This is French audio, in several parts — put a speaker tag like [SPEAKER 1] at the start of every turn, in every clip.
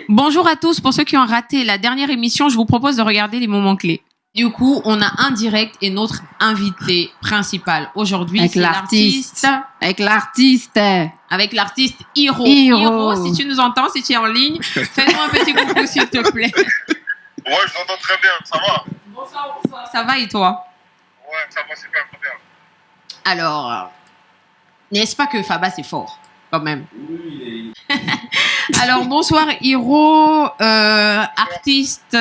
[SPEAKER 1] Bonjour à tous. Pour ceux qui ont raté la dernière émission, je vous propose de regarder les moments clés. Du coup, on a un direct et notre invité principal aujourd'hui,
[SPEAKER 2] avec
[SPEAKER 1] c'est
[SPEAKER 2] l'artiste. Avec l'artiste
[SPEAKER 1] Hiro. Hiro, si tu nous entends, si tu es en ligne, fais-nous un petit coucou s'il te plaît.
[SPEAKER 3] Ouais, je l'entends très bien, ça va?
[SPEAKER 1] Bonsoir. Ça va et toi?
[SPEAKER 3] Ouais, ça va super bien.
[SPEAKER 1] Alors, n'est-ce pas que Faba c'est fort, quand même? Oui. Alors, bonsoir Hiro, artiste,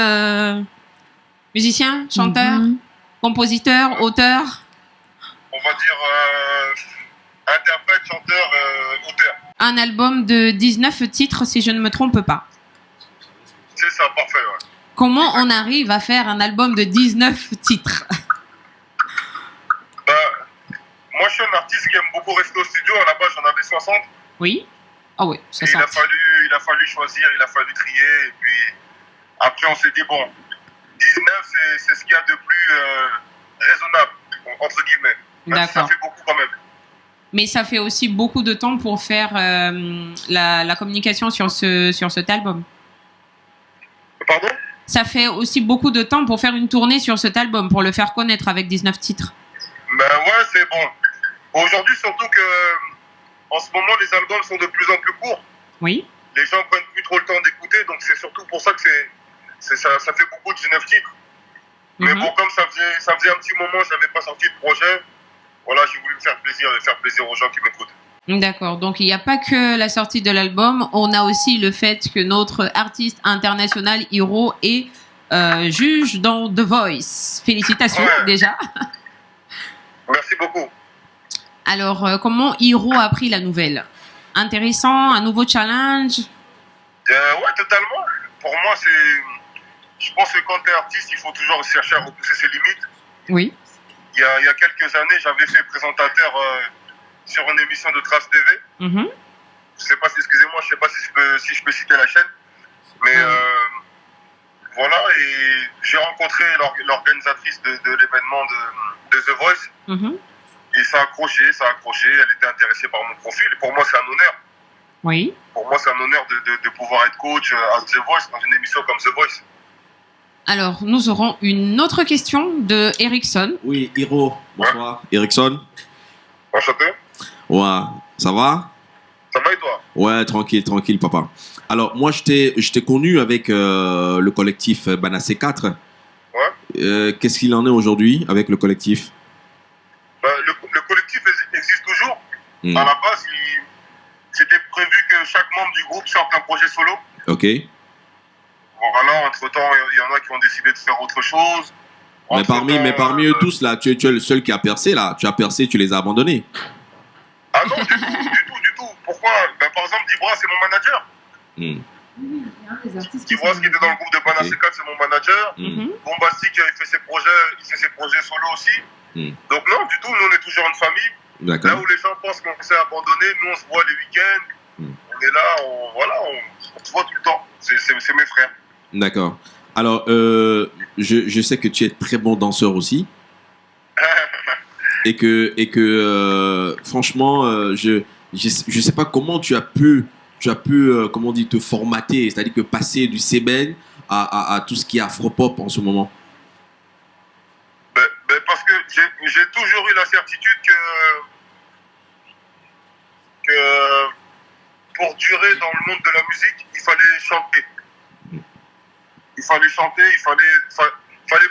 [SPEAKER 1] musicien, chanteur, compositeur, auteur.
[SPEAKER 3] On va dire interprète, chanteur, auteur.
[SPEAKER 1] Un album de 19 titres, si je ne me trompe pas.
[SPEAKER 3] C'est ça, parfait, ouais.
[SPEAKER 1] Comment on arrive à faire un album de 19 titres?
[SPEAKER 3] Moi, je suis un artiste qui aime beaucoup rester au studio. À la base, j'en avais 60.
[SPEAKER 1] Oui. Ah oui, c'est ça.
[SPEAKER 3] Il a fallu choisir, il a fallu trier. Et puis, après, on s'est dit, bon, 19, c'est ce qu'il y a de plus raisonnable, entre guillemets.
[SPEAKER 1] D'accord.
[SPEAKER 3] Ça fait beaucoup quand même.
[SPEAKER 1] Mais ça fait aussi beaucoup de temps pour faire la communication sur cet album.
[SPEAKER 3] Pardon?
[SPEAKER 1] Ça fait aussi beaucoup de temps pour faire une tournée sur cet album, pour le faire connaître avec 19 titres.
[SPEAKER 3] Ben ouais, c'est bon. Aujourd'hui, surtout que en ce moment, les albums sont de plus en plus courts.
[SPEAKER 1] Oui.
[SPEAKER 3] Les gens prennent plus trop le temps d'écouter, donc c'est surtout pour ça que ça fait beaucoup de 19 titres. Mais bon, comme ça faisait un petit moment, je n'avais pas sorti de projet. Voilà, j'ai voulu me faire plaisir et faire plaisir aux gens qui m'écoutent.
[SPEAKER 1] D'accord, donc il n'y a pas que la sortie de l'album, on a aussi le fait que notre artiste international Hiro est juge dans The Voice. Félicitations déjà.
[SPEAKER 3] Merci beaucoup.
[SPEAKER 1] Alors, comment Hiro a pris la nouvelle? Intéressant, un nouveau challenge?
[SPEAKER 3] Ouais, totalement. Pour moi, je pense que quand tu es artiste, il faut toujours chercher à repousser ses limites.
[SPEAKER 1] Oui.
[SPEAKER 3] Il y a quelques années, j'avais fait présentateur sur une émission de Trace TV. Je sais pas si, excusez-moi, je sais pas si je peux citer la chaîne. Mais voilà, et j'ai rencontré l'organisatrice de l'événement de The Voice. Et ça a accroché, elle était intéressée par mon profil. Et pour moi, c'est un honneur.
[SPEAKER 1] Oui.
[SPEAKER 3] Pour moi, c'est un honneur de pouvoir être coach à The Voice, dans une émission comme The Voice.
[SPEAKER 1] Alors, nous aurons une autre question de Erickson.
[SPEAKER 4] Oui, Hiro, bonsoir. Ouais. Erickson.
[SPEAKER 3] Enchanté.
[SPEAKER 4] Ouais, ça va?
[SPEAKER 3] Ça va et toi?
[SPEAKER 4] Ouais, tranquille, papa. Alors, moi, je t'ai connu avec le collectif Banassé 4.
[SPEAKER 3] Ouais.
[SPEAKER 4] Qu'est-ce qu'il en est aujourd'hui avec le collectif?
[SPEAKER 3] Le collectif existe toujours. À la base, c'était prévu que chaque membre du groupe sorte un projet solo.
[SPEAKER 4] Ok.
[SPEAKER 3] Voilà, entre-temps, il y en a qui ont décidé de faire autre chose.
[SPEAKER 4] Mais parmi eux tous, là, tu es le seul qui a percé, là. Tu as percé, tu les as abandonnés.
[SPEAKER 3] Ah non, du tout. Pourquoi? Par exemple, Dibra, c'est mon manager. Dibra, qui était dans le groupe de Banassé 4, c'est mon manager. Bombastic, il fait ses projets solo aussi. Donc non, du tout, nous, on est toujours une famille.
[SPEAKER 4] D'accord.
[SPEAKER 3] Là où les gens pensent qu'on s'est abandonné, nous, on se voit les week-ends. On est là, on se voit tout le temps. C'est mes frères.
[SPEAKER 4] D'accord. Alors, je sais que tu es très bon danseur aussi. et que franchement, je sais pas comment tu as pu comment on dit, te formater, c'est-à-dire que passer du sébène à tout ce qui est afro-pop en ce moment.
[SPEAKER 3] Parce que j'ai toujours eu la certitude que pour durer dans le monde de la musique, il fallait chanter. Il fallait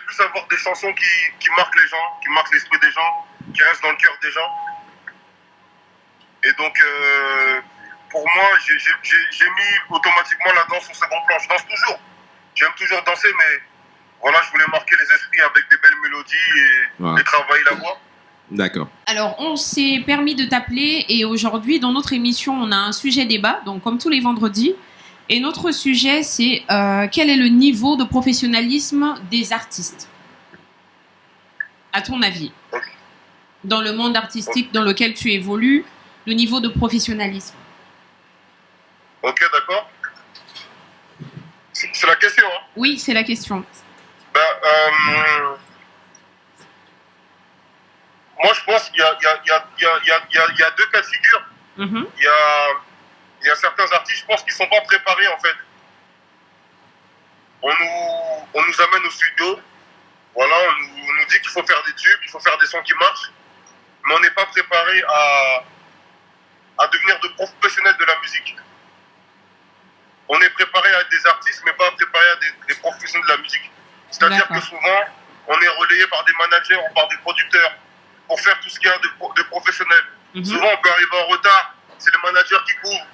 [SPEAKER 3] plus avoir des chansons qui marquent les gens, qui marquent l'esprit des gens, qui restent dans le cœur des gens. Et donc, pour moi, j'ai mis automatiquement la danse au second plan. Je danse toujours. J'aime toujours danser, mais voilà, je voulais marquer les esprits avec des belles mélodies et travailler la voix.
[SPEAKER 4] D'accord.
[SPEAKER 1] Alors, on s'est permis de t'appeler et aujourd'hui, dans notre émission, on a un sujet débat, donc comme tous les vendredis. Et notre sujet, c'est quel est le niveau de professionnalisme des artistes, à ton avis? Dans le monde artistique dans lequel tu évolues, le niveau de professionnalisme.
[SPEAKER 3] Ok, d'accord. C'est la question, hein?
[SPEAKER 1] Oui, c'est la question.
[SPEAKER 3] Moi, je pense qu'il y a deux cas de figure. Il y a certains artistes, je pense, qui ne sont pas préparés, en fait. on nous amène au studio. Voilà, on nous dit qu'il faut faire des tubes, il faut faire des sons qui marchent. Mais on n'est pas préparé à devenir de professionnels de la musique. On est préparé à être des artistes, mais pas préparé à des professionnels de la musique. C'est-à-dire que souvent, on est relayé par des managers ou par des producteurs pour faire tout ce qu'il y a de professionnel. Souvent, on peut arriver en retard, c'est le manager qui couvre.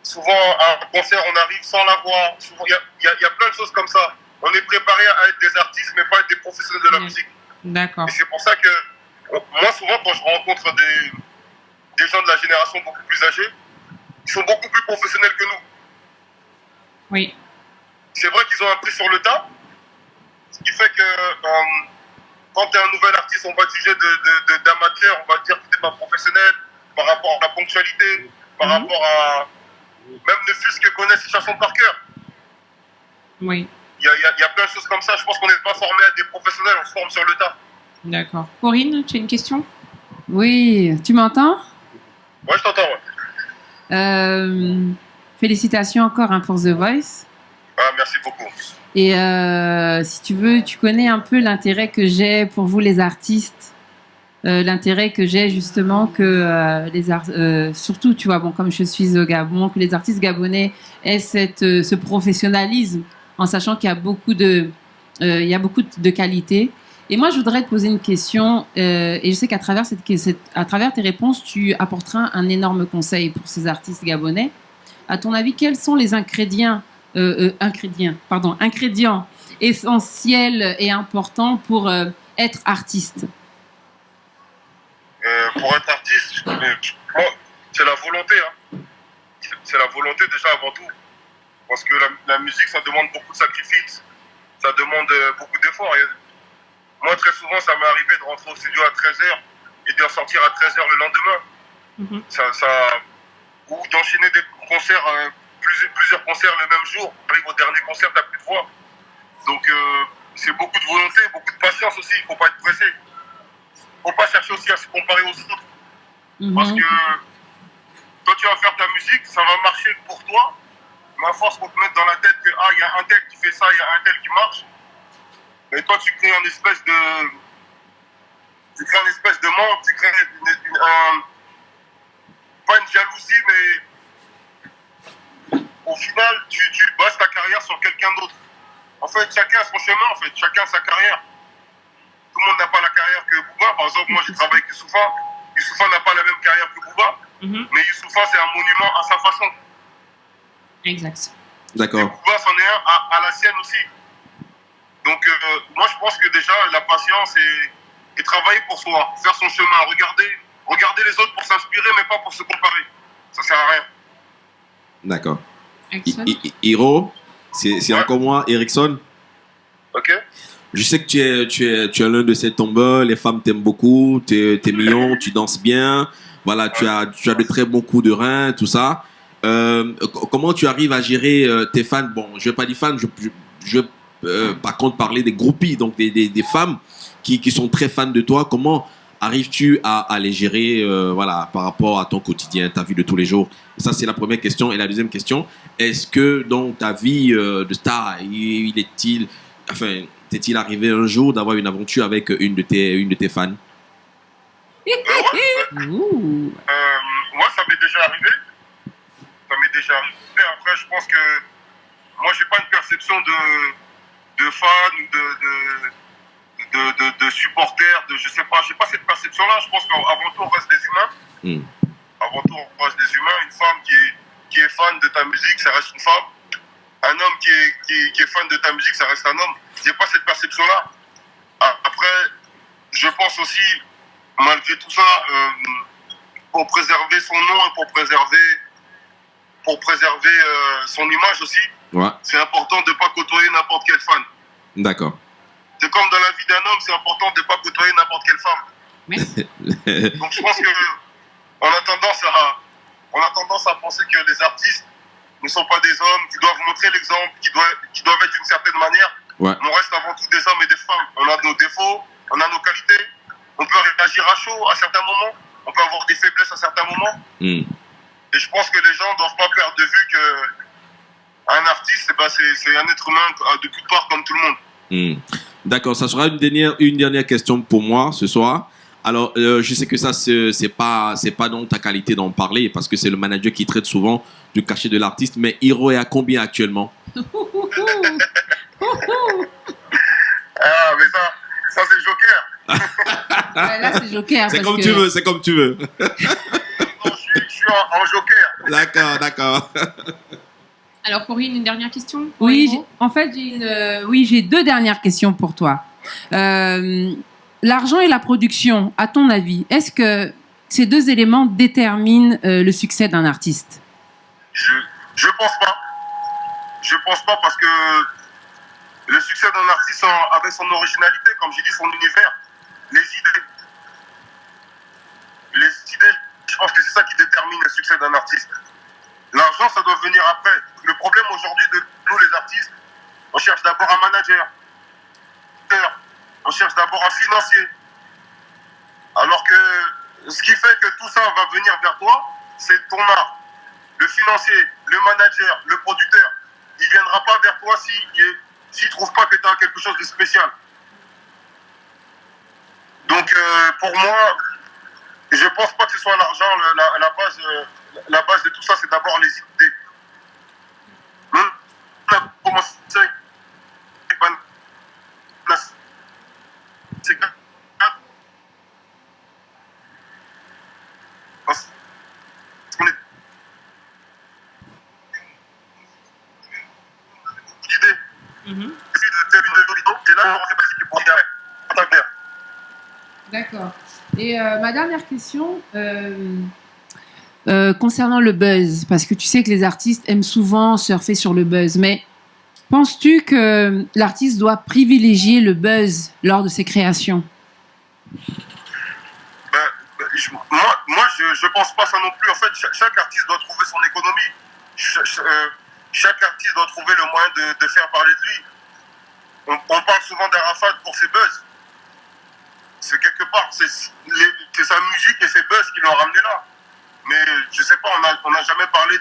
[SPEAKER 3] Souvent, à un concert, on arrive sans la voix. Il y a plein de choses comme ça. On est préparé à être des artistes, mais pas à être des professionnels de la musique.
[SPEAKER 1] D'accord.
[SPEAKER 3] Et c'est pour ça que, moi, souvent, quand je rencontre des gens de la génération beaucoup plus âgée, ils sont beaucoup plus professionnels que nous.
[SPEAKER 1] Oui.
[SPEAKER 3] C'est vrai qu'ils ont appris sur le tas, ce qui fait que quand tu es un nouvel artiste, on va te juger d'amateur, on va te dire que tu n'es pas professionnel par rapport à la ponctualité, par rapport à même ne fût-ce que connaître ses chansons par cœur.
[SPEAKER 1] Oui.
[SPEAKER 3] Il y a plein de choses comme ça. Je pense qu'on n'est pas formé à des professionnels, on se forme sur le tas.
[SPEAKER 1] D'accord. Corinne, tu as une question?
[SPEAKER 2] Oui, tu m'entends?
[SPEAKER 3] Ouais, je t'entends, ouais.
[SPEAKER 2] Félicitations encore pour The Voice.
[SPEAKER 3] Ah, merci beaucoup.
[SPEAKER 2] Et si tu veux, tu connais un peu l'intérêt que j'ai pour vous les artistes. L'intérêt que j'ai justement que surtout, tu vois, bon, comme je suis au Gabon, que les artistes gabonais aient ce professionnalisme, en sachant qu'il y a beaucoup de qualité. Et moi, je voudrais te poser une question, et je sais qu'à travers à travers tes réponses, tu apporteras un énorme conseil pour ces artistes gabonais. À ton avis, quels sont les ingrédients essentiels et importants pour être artiste?
[SPEAKER 3] Pour être artiste, moi, c'est la volonté. Hein. C'est la volonté déjà avant tout. Parce que la musique, ça demande beaucoup de sacrifices. Ça demande beaucoup d'efforts. Moi, très souvent, ça m'est arrivé de rentrer au studio à 13h et de sortir à 13h le lendemain. Ou d'enchaîner des concerts, plusieurs concerts le même jour. Arrive au dernier concert, t'as plus de voix. Donc, c'est beaucoup de volonté, beaucoup de patience aussi. Il ne faut pas être pressé. Il ne faut pas chercher aussi à se comparer aux autres. Parce que quand tu vas faire ta musique, ça va marcher pour toi. Mais à force qu'on te mette dans la tête que il y a un tel qui fait ça, il y a un tel qui marche. Et toi, tu crées une espèce de manque, tu crées pas une jalousie, mais au final, tu bases ta carrière sur quelqu'un d'autre. En fait, chacun a son chemin, en fait, chacun a sa carrière. Tout le monde n'a pas la carrière que Booba. Par exemple, moi, j'ai travaillé avec Youssoupha. Youssoupha n'a pas la même carrière que Booba, mais Youssoupha, c'est un monument à sa façon.
[SPEAKER 1] Exact.
[SPEAKER 4] D'accord.
[SPEAKER 3] Et Booba, c'en est un à la sienne aussi. Donc, moi, je pense que déjà, la patience et travailler pour soi, faire son chemin, regarder les autres pour s'inspirer, mais pas pour se comparer. Ça sert à rien.
[SPEAKER 4] D'accord.
[SPEAKER 1] Excellent.
[SPEAKER 4] Hiro, c'est encore moi, Erickson.
[SPEAKER 3] Ok.
[SPEAKER 4] Je sais que tu es l'un de ces tombeurs, les femmes t'aiment beaucoup, t'es mignon, tu danses bien, voilà, tu as de très bons coups de rein, tout ça. Comment tu arrives à gérer tes fans? Bon, je vais pas dire fans, je par contre parler des groupies, donc des femmes qui sont très fans de toi. Comment arrives-tu à les gérer voilà, par rapport à ton quotidien, ta vie de tous les jours? Ça, c'est la première question. Et la deuxième question, est-ce que dans ta vie de star, t'est-il arrivé un jour d'avoir une aventure avec une de tes fans?
[SPEAKER 3] Moi, ça m'est déjà arrivé. Après, je pense que moi, j'ai pas une perception de fans ou de supporters, je sais pas, j'ai pas cette perception-là. Je pense qu'avant tout, on reste des humains. Avant tout, on reste des humains. Une femme qui est fan de ta musique, ça reste une femme. Un homme qui est fan de ta musique, ça reste un homme. J'ai pas cette perception-là. Après, je pense aussi, malgré tout ça, pour préserver son nom et pour préserver son image aussi, c'est important de ne pas côtoyer n'importe quelle fan.
[SPEAKER 4] D'accord.
[SPEAKER 3] C'est comme dans la vie d'un homme, c'est important de ne pas côtoyer n'importe quelle femme.
[SPEAKER 1] Oui.
[SPEAKER 3] Donc je pense qu'on a tendance à penser que les artistes ne sont pas des hommes, qui doivent montrer l'exemple, qui doivent être d'une certaine manière.
[SPEAKER 4] Ouais.
[SPEAKER 3] Mais on reste avant tout des hommes et des femmes. On a nos défauts, on a nos qualités, on peut réagir à chaud à certains moments, on peut avoir des faiblesses à certains moments. Et je pense que les gens ne doivent pas perdre de vue c'est un être humain de toutes parts comme tout le monde.
[SPEAKER 4] D'accord, ça sera une dernière question pour moi ce soir. Alors, je sais que ça, c'est pas dans ta qualité d'en parler parce que c'est le manager qui traite souvent du cachet de l'artiste. Mais Hiro est à combien actuellement?
[SPEAKER 3] Ah, mais ça c'est Joker.
[SPEAKER 2] Ouais, là, c'est Joker.
[SPEAKER 4] C'est
[SPEAKER 2] parce
[SPEAKER 4] comme
[SPEAKER 2] que-
[SPEAKER 4] tu veux, c'est comme tu veux.
[SPEAKER 3] Non, je suis en Joker.
[SPEAKER 4] D'accord.
[SPEAKER 1] Alors, Corinne, une dernière question pour
[SPEAKER 2] Oui,
[SPEAKER 1] Hiro
[SPEAKER 2] en fait, j'ai deux dernières questions pour toi. L'argent et la production, à ton avis, est-ce que ces deux éléments déterminent le succès d'un artiste?
[SPEAKER 3] Je pense pas. Je pense pas parce que le succès d'un artiste avec son originalité, comme j'ai dit, son univers, les idées, je pense que c'est ça qui détermine le succès d'un artiste. L'argent, ça doit venir après. Le problème aujourd'hui de nous les artistes, on cherche d'abord un manager, on cherche d'abord un financier. Alors que ce qui fait que tout ça va venir vers toi, c'est ton art. Le financier, le manager, le producteur, il ne viendra pas vers toi s'il ne trouve pas que tu as quelque chose de spécial. Donc pour moi, je ne pense pas que ce soit l'argent la base de tout ça, c'est d'abord les idées. On a commencé avec c'est parce qu'on est l'idée. C'est là où on s'est basé pour y arriver.
[SPEAKER 2] D'accord. Et ma dernière question, concernant le buzz, parce que tu sais que les artistes aiment souvent surfer sur le buzz, mais penses-tu que l'artiste doit privilégier le buzz lors de ses créations?
[SPEAKER 3] Moi, je pense pas ça non plus. En fait, chaque artiste doit trouver son économie. Chaque artiste doit trouver le moyen de faire parler de lui. On parle souvent d'Arafat pour ses buzz. C'est quelque part, c'est sa musique et ses buzz qui l'ont ramené là. Mais je sais pas, on n'a jamais parlé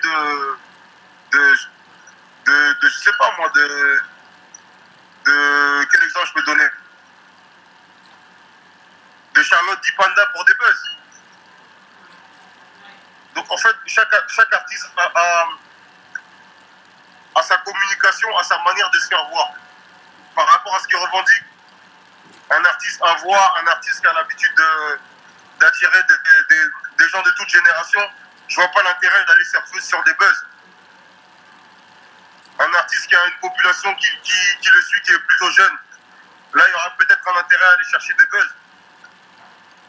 [SPEAKER 3] je sais pas moi, de quel exemple je peux donner? De Charlotte Dipanda pour des buzz. Donc en fait, chaque artiste a sa communication, a sa manière de se faire voir par rapport à ce qu'il revendique. Un artiste à voix, un artiste qui a l'habitude d'attirer des gens de toute génération, je vois pas l'intérêt d'aller surfer sur des buzz. Un artiste qui a une population qui le suit, qui est plutôt jeune, là il y aura peut-être un intérêt à aller chercher des buzz.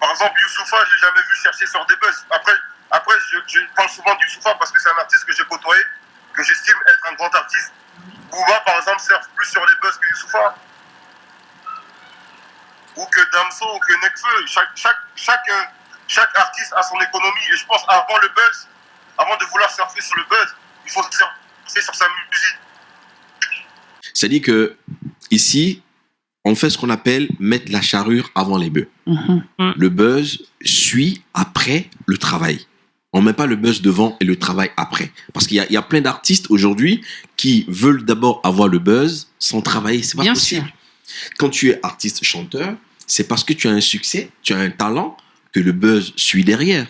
[SPEAKER 3] Par exemple, Youssoupha, je l'ai jamais vu chercher sur des buzz. Après je parle souvent de Youssoupha parce que c'est un artiste que j'ai côtoyé, que j'estime être un grand artiste. Booba, par exemple, surfe plus sur les buzz que Youssoupha. Ou que Damso, ou que Nekfeu. Chaque artiste a son économie. Et je pense avant le buzz, avant de vouloir surfer sur le buzz, il faut surfer sur sa musique.
[SPEAKER 4] C'est-à-dire que ici, on fait ce qu'on appelle mettre la charrue avant les bœufs. Le buzz suit après le travail. On ne met pas le buzz devant et le travail après. Parce qu'il y a plein d'artistes aujourd'hui qui veulent d'abord avoir le buzz sans travailler. C'est pas
[SPEAKER 1] Bien
[SPEAKER 4] possible.
[SPEAKER 1] sûr.
[SPEAKER 4] Quand tu es artiste-chanteur, c'est parce que tu as un succès, tu as un talent que le buzz suit derrière.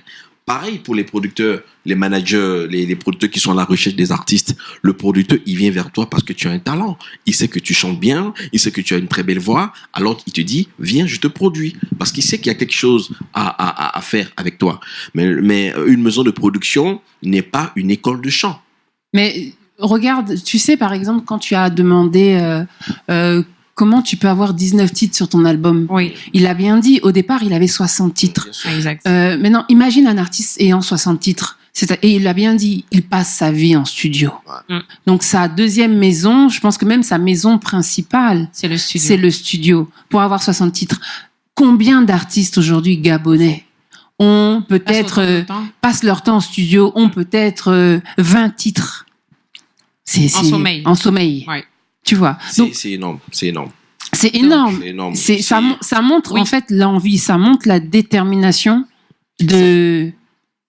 [SPEAKER 4] Pareil pour les producteurs, les managers, les producteurs qui sont à la recherche des artistes. Le producteur, il vient vers toi parce que tu as un talent. Il sait que tu chantes bien, il sait que tu as une très belle voix. Alors, il te dit, viens, je te produis. Parce qu'il sait qu'il y a quelque chose à faire avec toi. Mais une maison de production n'est pas une école de chant.
[SPEAKER 2] Mais regarde, tu sais, par exemple, quand tu as demandé comment tu peux avoir 19 titres sur ton album,
[SPEAKER 1] Oui,
[SPEAKER 2] il a bien dit, au départ, il avait 60 titres.
[SPEAKER 1] exact.
[SPEAKER 2] Maintenant, imagine un artiste ayant 60 titres. Et il a bien dit, il passe sa vie en studio.
[SPEAKER 1] Ouais.
[SPEAKER 2] Donc, sa deuxième maison, je pense que même sa maison principale,
[SPEAKER 1] C'est le studio.
[SPEAKER 2] c'est le studio, pour avoir 60 titres. Combien d'artistes aujourd'hui gabonais ont peut-être passent leur temps en studio, ont peut-être 20 titres
[SPEAKER 1] En sommeil.
[SPEAKER 2] En sommeil.
[SPEAKER 1] Ouais.
[SPEAKER 2] Tu vois. Donc,
[SPEAKER 4] C'est énorme, c'est énorme.
[SPEAKER 2] c'est énorme.
[SPEAKER 4] C'est énorme.
[SPEAKER 2] Ça montre
[SPEAKER 1] Oui.
[SPEAKER 2] en fait l'envie, ça montre la détermination de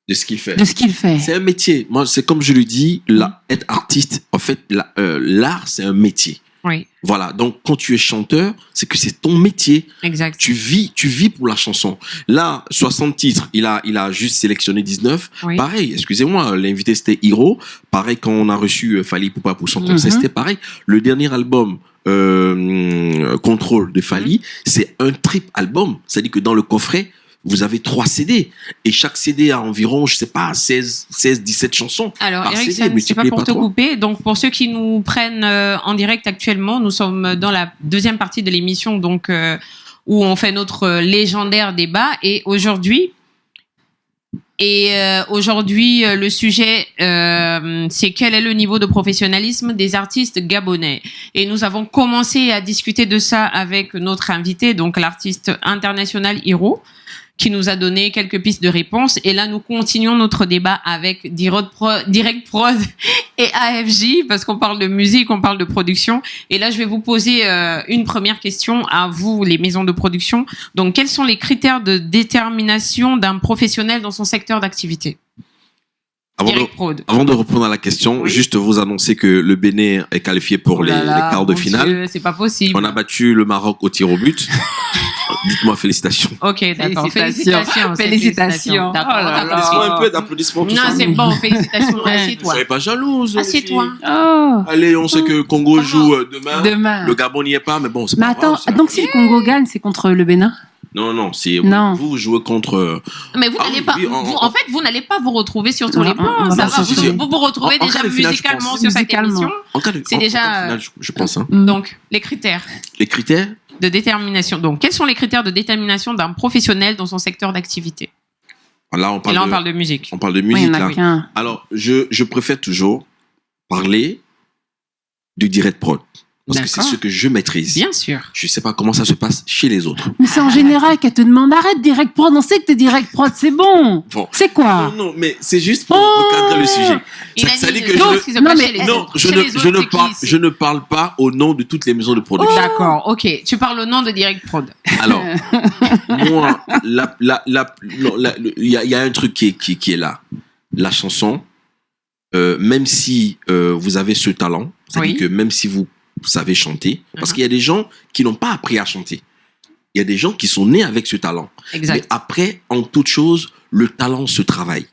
[SPEAKER 4] de ce qu'il fait.
[SPEAKER 2] de ce qu'il fait.
[SPEAKER 4] C'est un métier. Moi, c'est comme je le dis, être artiste, en fait, l'art, c'est un métier.
[SPEAKER 1] Oui,
[SPEAKER 4] Voilà. Donc, quand tu es chanteur, c'est que c'est ton métier.
[SPEAKER 1] exact.
[SPEAKER 4] Tu vis pour la chanson. Là, 60 titres, il a juste sélectionné 19.
[SPEAKER 1] Oui.
[SPEAKER 4] Pareil, excusez-moi, l'invité c'était Hiro. Pareil, quand on a reçu Fally Ipupa pour son concert, c'était pareil. Le dernier album, Contrôle de Fally, c'est un trip album. C'est-à-dire que dans le coffret, vous avez 3 CD. Et chaque CD a environ, je sais pas, 16, 17 chansons.
[SPEAKER 1] Alors,
[SPEAKER 4] par
[SPEAKER 1] Eric,
[SPEAKER 4] CD,
[SPEAKER 1] c'est pas
[SPEAKER 4] multiplié
[SPEAKER 1] pour
[SPEAKER 4] par
[SPEAKER 1] te
[SPEAKER 4] 3.
[SPEAKER 1] couper. Donc, pour ceux qui nous prennent en direct actuellement, nous sommes dans la deuxième partie de l'émission, donc où on fait notre légendaire débat. Et aujourd'hui, le sujet, c'est quel est le niveau de professionnalisme des artistes gabonais. Et nous avons commencé à discuter de ça avec notre invité, donc l'artiste international Hiro, qui nous a donné quelques pistes de réponse. Et là, nous continuons notre débat avec Direct Prod et AFJ, parce qu'on parle de musique, on parle de production. Et là, je vais vous poser une première question à vous, les maisons de production. Donc, quels sont les critères de détermination d'un professionnel dans son secteur d'activité? Direct Prod.
[SPEAKER 4] Avant de répondre à la question,
[SPEAKER 1] Oui.
[SPEAKER 4] juste vous annoncer que le Bénin est qualifié pour les quarts de
[SPEAKER 1] Mon
[SPEAKER 4] finale.
[SPEAKER 1] Dieu, c'est pas possible.
[SPEAKER 4] On a battu le Maroc au tir au but. Dites-moi félicitations.
[SPEAKER 1] Ok, d'accord.
[SPEAKER 2] Félicitations.
[SPEAKER 1] Félicitations. D'accord,
[SPEAKER 2] Oh là là.
[SPEAKER 1] d'accord.
[SPEAKER 4] Un peu d'applaudissements. tout
[SPEAKER 1] Non,
[SPEAKER 4] ça.
[SPEAKER 1] c'est bon. Félicitations.
[SPEAKER 2] Ouais.
[SPEAKER 4] Vous
[SPEAKER 1] Assieds-toi.
[SPEAKER 4] soyez pas jalouse.
[SPEAKER 1] Assieds-toi.
[SPEAKER 2] Oh,
[SPEAKER 4] Allez, on sait que Congo joue demain.
[SPEAKER 2] demain.
[SPEAKER 4] Le Gabon n'y est pas, mais bon, c'est
[SPEAKER 2] Mais
[SPEAKER 4] pas
[SPEAKER 2] attends,
[SPEAKER 4] grave. c'est-
[SPEAKER 2] donc si le Congo gagne, c'est contre le Bénin?
[SPEAKER 4] Non, c'est
[SPEAKER 2] Non.
[SPEAKER 4] vous jouez contre.
[SPEAKER 1] Mais vous
[SPEAKER 4] Ah
[SPEAKER 1] n'allez
[SPEAKER 4] oui,
[SPEAKER 1] pas.
[SPEAKER 4] oui,
[SPEAKER 1] En fait, vous n'allez pas vous retrouver sur tous
[SPEAKER 2] Non,
[SPEAKER 1] les
[SPEAKER 2] on
[SPEAKER 1] plans.
[SPEAKER 2] va
[SPEAKER 1] Ça
[SPEAKER 2] pas
[SPEAKER 1] va.
[SPEAKER 2] se
[SPEAKER 1] Vous vous retrouvez
[SPEAKER 4] En
[SPEAKER 1] déjà
[SPEAKER 4] quart de finale, je
[SPEAKER 1] musicalement
[SPEAKER 4] pense.
[SPEAKER 1] sur cette
[SPEAKER 2] Musicalement.
[SPEAKER 1] émission.
[SPEAKER 4] En cas de,
[SPEAKER 1] C'est
[SPEAKER 4] en-
[SPEAKER 1] déjà,
[SPEAKER 4] en quart de finale, je pense. Hein.
[SPEAKER 1] Donc, les critères
[SPEAKER 4] Les critères.
[SPEAKER 1] de détermination. Donc, quels sont les critères de détermination d'un professionnel dans son secteur d'activité?
[SPEAKER 4] Là, on
[SPEAKER 1] Et
[SPEAKER 4] parle
[SPEAKER 1] là, on
[SPEAKER 4] de,
[SPEAKER 1] parle de musique.
[SPEAKER 4] on parle de
[SPEAKER 2] Oui, il
[SPEAKER 4] musique.
[SPEAKER 2] n'y en a
[SPEAKER 4] là.
[SPEAKER 2] qu'un.
[SPEAKER 4] Alors, je préfère toujours parler du direct prod. Parce que c'est
[SPEAKER 1] D'accord.
[SPEAKER 4] ce que je maîtrise.
[SPEAKER 1] Bien sûr.
[SPEAKER 4] Je sais pas comment ça se passe chez les autres.
[SPEAKER 2] Mais c'est en général qu'elle te demande arrête direct prod, on sait que t'es direct prod, c'est bon.
[SPEAKER 4] Bon.
[SPEAKER 2] C'est quoi?
[SPEAKER 4] Non, mais c'est juste pour
[SPEAKER 2] Oh.
[SPEAKER 4] recadrer le sujet.
[SPEAKER 1] Il
[SPEAKER 4] Ça
[SPEAKER 1] a
[SPEAKER 4] dit
[SPEAKER 1] dit
[SPEAKER 4] que
[SPEAKER 1] de
[SPEAKER 4] je-
[SPEAKER 1] choses qui se
[SPEAKER 2] Non,
[SPEAKER 1] passent
[SPEAKER 2] mais-
[SPEAKER 1] chez les
[SPEAKER 4] Non,
[SPEAKER 1] autres.
[SPEAKER 4] je
[SPEAKER 1] Chez
[SPEAKER 4] ne,
[SPEAKER 1] les
[SPEAKER 4] je,
[SPEAKER 1] autres,
[SPEAKER 4] ne
[SPEAKER 1] c'est
[SPEAKER 4] parle,
[SPEAKER 1] qui, c'est-
[SPEAKER 4] je ne parle pas au nom de toutes les maisons de production.
[SPEAKER 1] D'accord, ok. Tu parles au nom de Direct Prod.
[SPEAKER 4] Alors, moi, il y a un truc qui est là. La chanson, même si vous avez ce talent, c'est-à-dire
[SPEAKER 1] Oui.
[SPEAKER 4] que même si vous savez chanter, parce qu'il y a des gens qui n'ont pas appris à chanter. Il y a des gens qui sont nés avec ce talent. Mais
[SPEAKER 1] Exact.
[SPEAKER 4] après, en toute chose, le talent se travaille.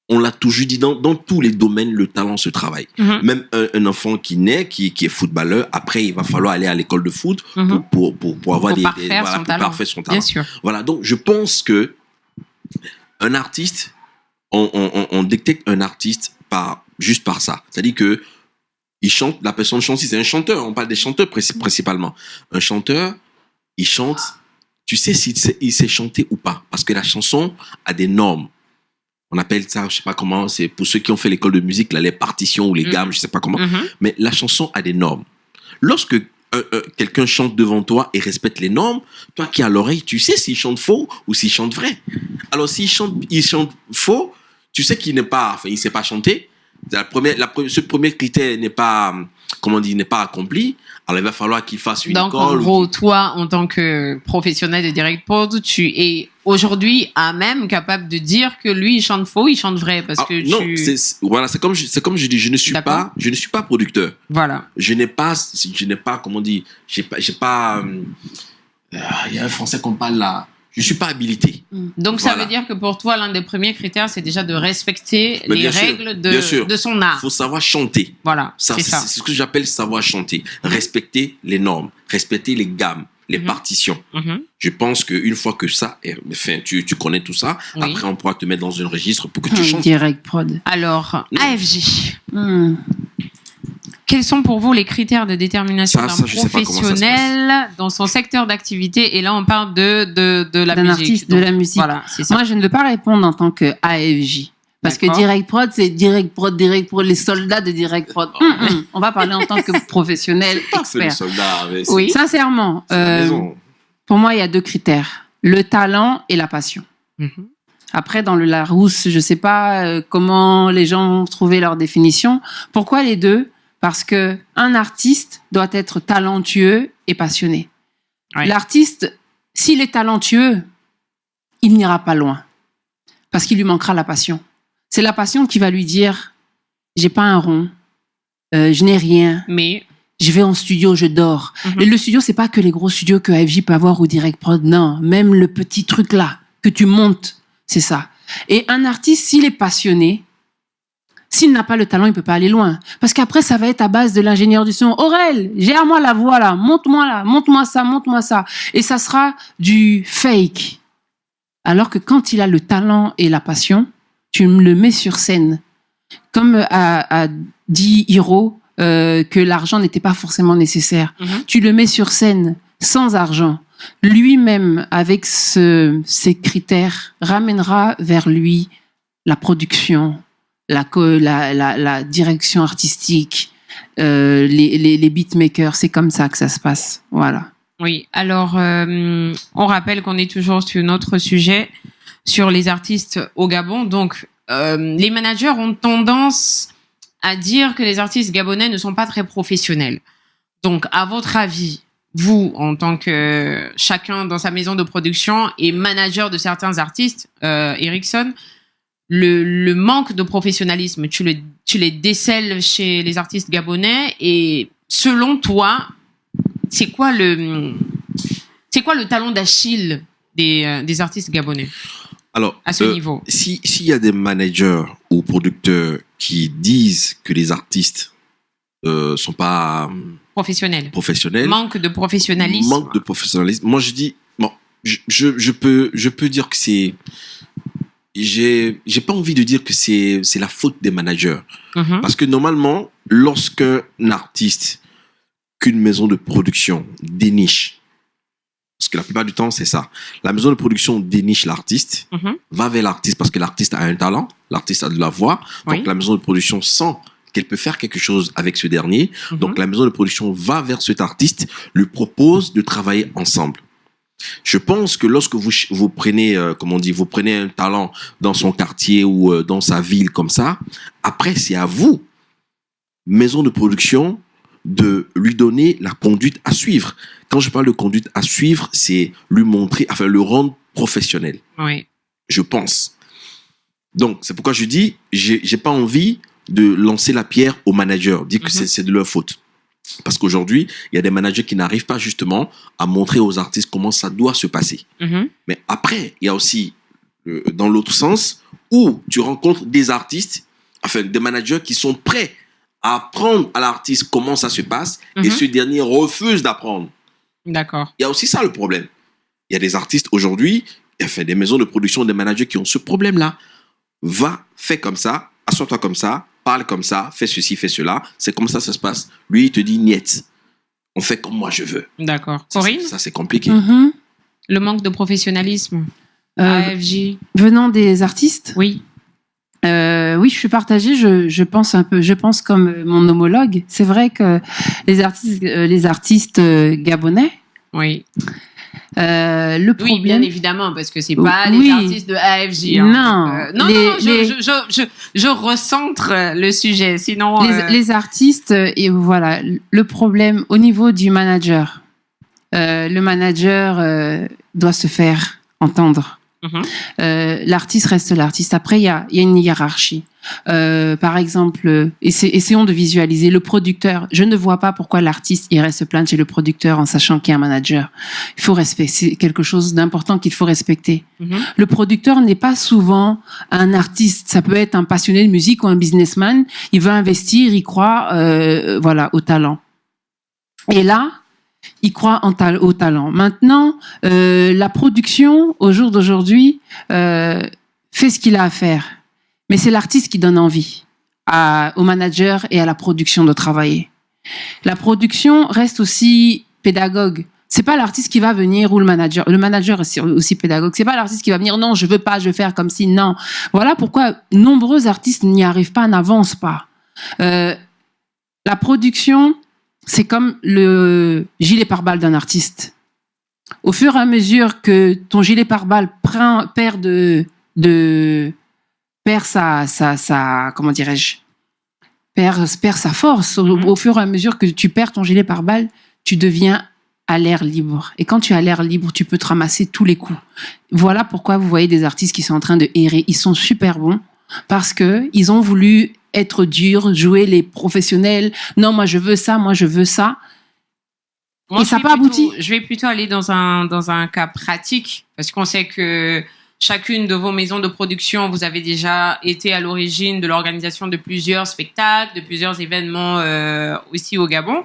[SPEAKER 4] On l'a toujours dit, dans tous les domaines, le talent se travaille.
[SPEAKER 1] Mhm,
[SPEAKER 4] Même un enfant qui naît, qui est footballeur, après, il va falloir aller à l'école de foot
[SPEAKER 1] mhm.
[SPEAKER 4] pour avoir
[SPEAKER 1] Pour parfaire son talent.
[SPEAKER 4] parfaire son talent.
[SPEAKER 1] Bien sûr.
[SPEAKER 4] Voilà, donc je pense que un artiste, on détecte un artiste juste par ça. C'est-à-dire que il chante, la personne chante, si c'est un chanteur, on parle des chanteurs principalement. Un chanteur, il chante, tu sais s'il sait chanter ou pas, parce que la chanson a des normes. On appelle ça, je sais pas comment, c'est pour ceux qui ont fait l'école de musique, là, les partitions ou les gammes, je sais pas comment.
[SPEAKER 1] Mhm.
[SPEAKER 4] Mais la chanson a des normes. Lorsque quelqu'un chante devant toi et respecte les normes, toi qui as l'oreille, tu sais s'il chante faux ou s'il chante vrai. Alors s'il chante faux, tu sais qu'il n'est pas, enfin, il sait pas chanter. Ce premier critère n'est pas, comment on dit, n'est pas accompli. Alors il va falloir qu'il fasse une
[SPEAKER 1] Donc, en
[SPEAKER 4] école.
[SPEAKER 1] gros, toi, en tant que professionnel de Direct Prod, tu es aujourd'hui à même capable de dire que lui, il chante faux, il chante vrai, parce
[SPEAKER 4] Ah,
[SPEAKER 1] que
[SPEAKER 4] non,
[SPEAKER 1] tu...
[SPEAKER 4] voilà, c'est comme je dis, je ne suis
[SPEAKER 1] D'accord.
[SPEAKER 4] pas producteur.
[SPEAKER 1] Voilà.
[SPEAKER 4] Je n'ai pas, comment on dit, j'ai pas, il y a un français qu'on parle là. Je suis pas habilité.
[SPEAKER 1] Donc, ça
[SPEAKER 4] Voilà.
[SPEAKER 1] veut dire que pour toi, l'un des premiers critères, c'est déjà de respecter
[SPEAKER 4] Mais
[SPEAKER 1] les
[SPEAKER 4] bien sûr,
[SPEAKER 1] règles
[SPEAKER 4] bien sûr.
[SPEAKER 1] de son
[SPEAKER 4] Il
[SPEAKER 1] art.
[SPEAKER 4] faut savoir chanter.
[SPEAKER 1] Voilà,
[SPEAKER 4] Ça,
[SPEAKER 1] c'est ça.
[SPEAKER 4] c'est ce que j'appelle savoir chanter. Respecter les normes, respecter les gammes, les
[SPEAKER 1] Mhm.
[SPEAKER 4] partitions.
[SPEAKER 1] Mhm.
[SPEAKER 4] Je pense qu'une fois que ça, enfin, tu connais tout ça,
[SPEAKER 1] Oui.
[SPEAKER 4] après on pourra te mettre dans un registre pour que tu chantes.
[SPEAKER 2] Direct prod.
[SPEAKER 1] Alors,
[SPEAKER 4] Non.
[SPEAKER 1] AFJ,
[SPEAKER 2] Hmm.
[SPEAKER 1] quels sont pour vous les critères de détermination
[SPEAKER 4] Ça,
[SPEAKER 1] d'un
[SPEAKER 4] je sais pas comment ça se
[SPEAKER 1] professionnel dans son secteur d'activité? Et là, on parle de la
[SPEAKER 2] D'un
[SPEAKER 1] musique.
[SPEAKER 2] artiste
[SPEAKER 1] Donc,
[SPEAKER 2] de la musique.
[SPEAKER 1] Voilà, c'est ça.
[SPEAKER 2] Moi, je ne veux pas répondre en tant que AFJ. Parce que
[SPEAKER 1] D'accord.
[SPEAKER 2] direct prod, c'est direct prod, les soldats de direct prod. On va parler en tant que professionnel
[SPEAKER 4] C'est les
[SPEAKER 2] expert.
[SPEAKER 4] soldats. mais c'est-
[SPEAKER 1] Oui.
[SPEAKER 2] Sincèrement,
[SPEAKER 4] c'est la maison.
[SPEAKER 2] pour moi, il y a 2 critères. Le talent et la passion.
[SPEAKER 1] Mhm.
[SPEAKER 2] Après, dans le Larousse, je sais pas comment les gens ont trouvé leur définition. Pourquoi les deux? Parce que un artiste doit être talentueux et passionné.
[SPEAKER 1] Ouais.
[SPEAKER 2] L'artiste, s'il est talentueux, il n'ira pas loin. parce qu'il lui manquera la passion. C'est la passion qui va lui dire, j'ai pas un rond, je n'ai rien,
[SPEAKER 1] Mais
[SPEAKER 2] je vais en studio, je dors. Et le studio, c'est pas que les gros studios que AFJ peut avoir ou Direct Prod, non, même le petit truc là que tu montes, c'est ça. Et un artiste, s'il est passionné, s'il n'a pas le talent, il peut pas aller loin. Parce qu'après, ça va être à base de l'ingénieur du son. Aurel, gère-moi la voix là, monte-moi ça. Et ça sera du fake. Alors que quand il a le talent et la passion, tu le mets sur scène. Comme a dit Hiro, que l'argent n'était pas forcément nécessaire. Tu le mets sur scène sans argent. Lui-même, avec ses critères, ramènera vers lui la production, la direction artistique, les beatmakers. C'est comme ça que ça se passe. Voilà.
[SPEAKER 1] oui, alors on rappelle qu'on est toujours sur notre sujet, sur les artistes au Gabon. Donc, les managers ont tendance à dire que les artistes gabonais ne sont pas très professionnels. Donc, à votre avis, vous, en tant que chacun dans sa maison de production et manager de certains artistes, Erickson, le manque de professionnalisme, tu les décèles chez les artistes gabonais, et selon toi, c'est quoi le talon d'Achille des artistes gabonais?
[SPEAKER 4] Alors,
[SPEAKER 1] à ce niveau.
[SPEAKER 4] S'il y a des managers ou producteurs qui disent que les artistes sont pas
[SPEAKER 1] Professionnels.
[SPEAKER 4] Manque de professionnalisme. Moi, je dis, bon, je peux dire que c'est, j'ai pas envie de dire que c'est la faute des managers. Parce que normalement, lorsqu'un artiste, qu'une maison de production déniche, parce que la plupart du temps, c'est ça. La maison de production déniche l'artiste, va vers l'artiste parce que l'artiste a un talent, l'artiste a de la voix. Donc, la maison de production sent qu'elle peut faire quelque chose avec ce dernier. Donc, la maison de production va vers cet artiste, lui propose de travailler ensemble. Je pense que lorsque vous prenez, vous prenez un talent dans son quartier ou dans sa ville comme ça, après, c'est à vous, maison de production, de lui donner la conduite à suivre. Quand je parle de conduite à suivre, c'est lui montrer, enfin, le rendre professionnel.
[SPEAKER 1] Oui.
[SPEAKER 4] Je pense. Donc, c'est pourquoi je dis, j'ai pas envie de lancer la pierre aux managers, dire que c'est de leur faute. Parce qu'aujourd'hui, il y a des managers qui n'arrivent pas justement à montrer aux artistes comment ça doit se passer. Mais après, il y a aussi, dans l'autre sens, où tu rencontres des artistes, enfin, des managers qui sont prêts à apprendre à l'artiste comment ça se passe, et ce dernier refuse d'apprendre.
[SPEAKER 1] D'accord.
[SPEAKER 4] Il y a aussi ça le problème. Il y a des artistes aujourd'hui, enfin des maisons de production, des managers qui ont ce problème-là. Va, fais comme ça, assois-toi comme ça, parle comme ça, fais ceci, fais cela. C'est comme ça se passe. Lui, il te dit niet. On fait comme moi je veux.
[SPEAKER 1] D'accord. Corinne ?
[SPEAKER 4] Ça, c'est compliqué.
[SPEAKER 1] Le manque de professionnalisme. AFJ.
[SPEAKER 2] Venant des artistes ?
[SPEAKER 1] Oui.
[SPEAKER 2] Oui, je suis partagée. Je pense comme mon homologue. C'est vrai que les artistes gabonais.
[SPEAKER 1] Oui.
[SPEAKER 2] Le problème.
[SPEAKER 1] Oui, bien évidemment, parce que c'est pas les artistes de AFJ. Hein.
[SPEAKER 2] Non.
[SPEAKER 1] Je recentre le sujet. Sinon.
[SPEAKER 2] Les artistes, et voilà, le problème au niveau du manager. Le manager doit se faire entendre. L'artiste reste l'artiste. Après, il y a une hiérarchie. Par exemple, essayons de visualiser le producteur. Je ne vois pas pourquoi l'artiste irait se plaindre chez le producteur en sachant qu'il y a un manager. Il faut respecter. C'est quelque chose d'important qu'il faut respecter. Le producteur n'est pas souvent un artiste. Ça peut être un passionné de musique ou un businessman. Il veut investir, il croit, au talent. Et là, il croit au talent. Maintenant, la production, au jour d'aujourd'hui, fait ce qu'il a à faire. Mais c'est l'artiste qui donne envie au manager et à la production de travailler. La production reste aussi pédagogue. C'est pas l'artiste qui va venir ou le manager. Le manager est aussi pédagogue. C'est pas l'artiste qui va venir, non, je veux pas, je vais faire comme si, non. Voilà pourquoi nombreux artistes n'y arrivent pas, n'avancent pas. La production, c'est comme le gilet pare-balles d'un artiste. Au fur et à mesure que ton gilet pare-balles perd sa comment dirais-je, perd sa force, au fur et à mesure que tu perds ton gilet pare-balles, tu deviens à l'air libre. Et quand tu es à l'air libre, tu peux te ramasser tous les coups. Voilà pourquoi vous voyez des artistes qui sont en train de errer. Ils sont super bons parce que ils ont voulu être durs, jouer les professionnels. Non, moi je veux ça, moi je veux ça.
[SPEAKER 1] Moi,
[SPEAKER 2] Et ça n'a pas abouti.
[SPEAKER 1] Je vais plutôt aller dans un cas pratique, parce qu'on sait que chacune de vos maisons de production, vous avez déjà été à l'origine de l'organisation de plusieurs spectacles, de plusieurs événements aussi au Gabon.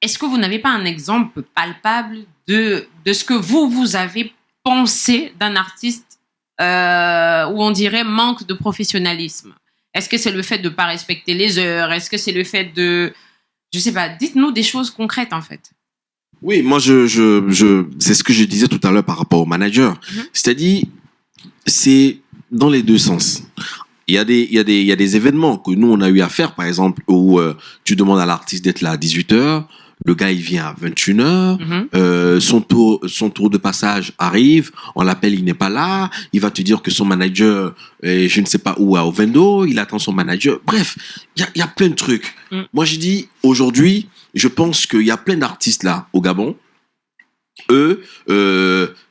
[SPEAKER 1] Est-ce que vous n'avez pas un exemple palpable de ce que vous avez pensé d'un artiste où on dirait manque de professionnalisme? Est-ce que c'est le fait de ne pas respecter les heures? Est-ce que c'est le fait de... Je sais pas, dites-nous des choses concrètes en fait.
[SPEAKER 4] Oui, moi, c'est ce que je disais tout à l'heure par rapport au manager. C'est-à-dire, c'est dans les deux sens. Il y a des événements que nous, on a eu à faire, par exemple, où tu demandes à l'artiste d'être là à 18h, le gars, il vient à 21h, son tour de passage arrive, on l'appelle, il n'est pas là, il va te dire que son manager est je ne sais pas où à Ovendo, il attend son manager. Bref, il y a plein de trucs. Moi, j'ai dit, aujourd'hui, je pense qu'il y a plein d'artistes là, au Gabon. Eux,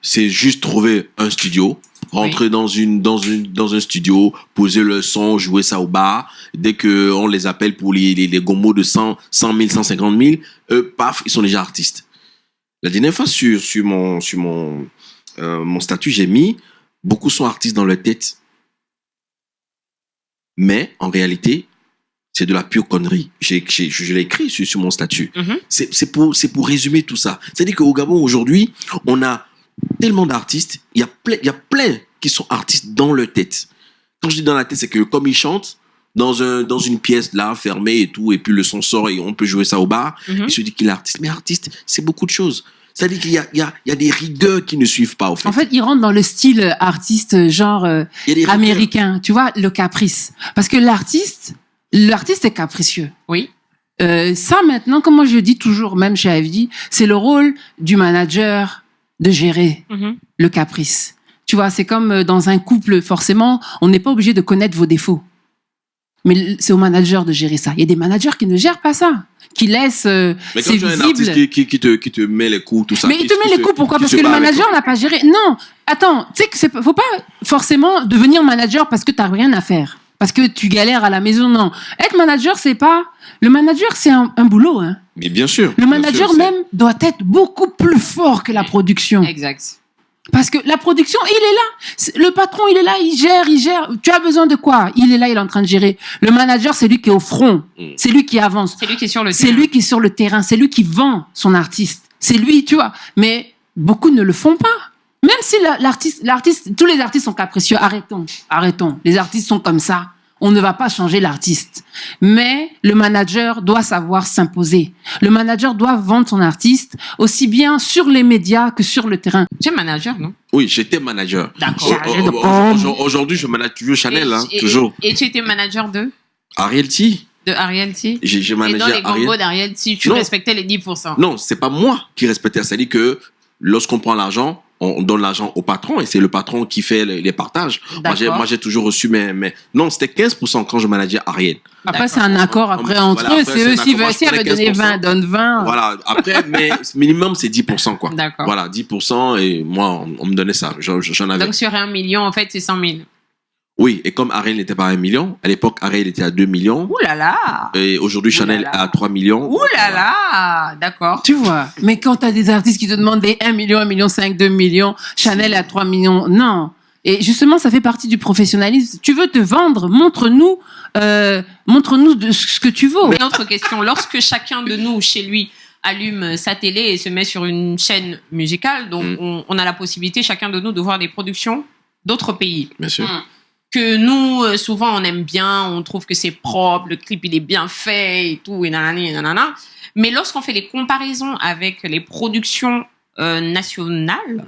[SPEAKER 4] c'est juste trouver un studio, rentrer dans un studio, poser le son, jouer ça au bar. Dès que on les appelle pour les gomos de 100 000, 150 000, paf, ils sont déjà artistes. La dernière fois sur mon statut, j'ai mis beaucoup sont artistes dans leur tête, mais en réalité, c'est de la pure connerie. Je l'ai écrit sur mon statut. C'est pour résumer tout ça. C'est-à-dire qu'au Gabon, aujourd'hui, on a tellement d'artistes, il y a plein qui sont artistes dans leur tête. Quand je dis dans la tête, c'est que comme ils chantent, dans une pièce là, fermée et tout, et puis le son sort et on peut jouer ça au bar, il se dit qu'il est artiste. Mais artiste, c'est beaucoup de choses. C'est-à-dire qu'il y a des rigueurs qui ne suivent pas, au fait.
[SPEAKER 2] En fait, ils rentrent dans le style artiste genre américain, tu vois, le caprice. Parce que l'artiste est capricieux.
[SPEAKER 1] Oui.
[SPEAKER 2] Ça, maintenant, comme moi je dis toujours, même chez AFD, c'est le rôle du manager de gérer le caprice. Tu vois, c'est comme dans un couple, forcément, on n'est pas obligé de connaître vos défauts. Mais c'est au manager de gérer ça. Il y a des managers qui ne gèrent pas ça, qui laissent
[SPEAKER 4] mais quand tu as un artiste qui te met les coups, tout ça.
[SPEAKER 2] Mais il te met les coups, pourquoi? Parce que le manager n'a pas géré. Non, attends, tu sais que faut pas forcément devenir manager parce que tu n'as rien à faire. Parce que tu galères à la maison, non. Être manager, c'est pas... Le manager, c'est un boulot, hein.
[SPEAKER 4] Mais bien sûr.
[SPEAKER 2] Le manager même doit être beaucoup plus fort que la production.
[SPEAKER 1] Exact.
[SPEAKER 2] Parce que la production, il est là. Le patron, il est là, il gère. Tu as besoin de quoi? Il est là, il est en train de gérer. Le manager, c'est lui qui est au front. C'est lui qui avance.
[SPEAKER 1] C'est lui qui est sur le terrain.
[SPEAKER 2] C'est lui qui est sur le terrain. C'est lui qui vend son artiste. C'est lui, tu vois. Mais beaucoup ne le font pas. Même si l'artiste, tous les artistes sont capricieux. Arrêtons. Les artistes sont comme ça. On ne va pas changer l'artiste. Mais le manager doit savoir s'imposer. Le manager doit vendre son artiste aussi bien sur les médias que sur le terrain.
[SPEAKER 1] Tu es manager, non?
[SPEAKER 4] Oui, j'étais manager.
[SPEAKER 1] D'accord.
[SPEAKER 4] Aujourd'hui, je manage toujours Chanel, toujours.
[SPEAKER 1] Et tu étais manager de?
[SPEAKER 4] Ariel T.
[SPEAKER 1] De Ariel T.
[SPEAKER 4] J'ai managé
[SPEAKER 1] et dans les combos d'Ariel T, tu respectais les 10%.
[SPEAKER 4] Non, c'est pas moi qui respectais. C'est-à-dire que lorsqu'on prend l'argent, on donne l'argent au patron et c'est le patron qui fait les partages. Moi, j'ai toujours reçu mais non, c'était 15% quand je manageais Ariel.
[SPEAKER 2] Après, c'est un accord entre eux. C'est eux, si elle veut donner 20, donne 20.
[SPEAKER 4] Voilà. Après, mais minimum, c'est 10%, quoi.
[SPEAKER 1] D'accord.
[SPEAKER 4] Voilà, 10% et moi, on me donnait ça. J'en avais.
[SPEAKER 1] Donc, sur 1 million, en fait, c'est 100 000.
[SPEAKER 4] Oui, et comme Ariel n'était pas à 1 million, à l'époque, Ariel était à 2 millions.
[SPEAKER 1] Ouh là là!
[SPEAKER 4] Et aujourd'hui, Chanel est à 3 millions.
[SPEAKER 1] Ouh là là! D'accord.
[SPEAKER 2] Tu vois, mais quand tu as des artistes qui te demandent des 1 million, 1 million 5, 2 millions, Chanel est à 3 millions, non. Et justement, ça fait partie du professionnalisme. Tu veux te vendre, montre-nous de ce que tu vaux.
[SPEAKER 1] Mais autre question, lorsque chacun de nous, chez lui, allume sa télé et se met sur une chaîne musicale, donc on a la possibilité, chacun de nous, de voir des productions d'autres pays.
[SPEAKER 4] Bien sûr.
[SPEAKER 1] Que nous, souvent, on aime bien, on trouve que c'est propre, le clip, il est bien fait et tout, et nanani, et nanana. Mais lorsqu'on fait les comparaisons avec les productions nationales,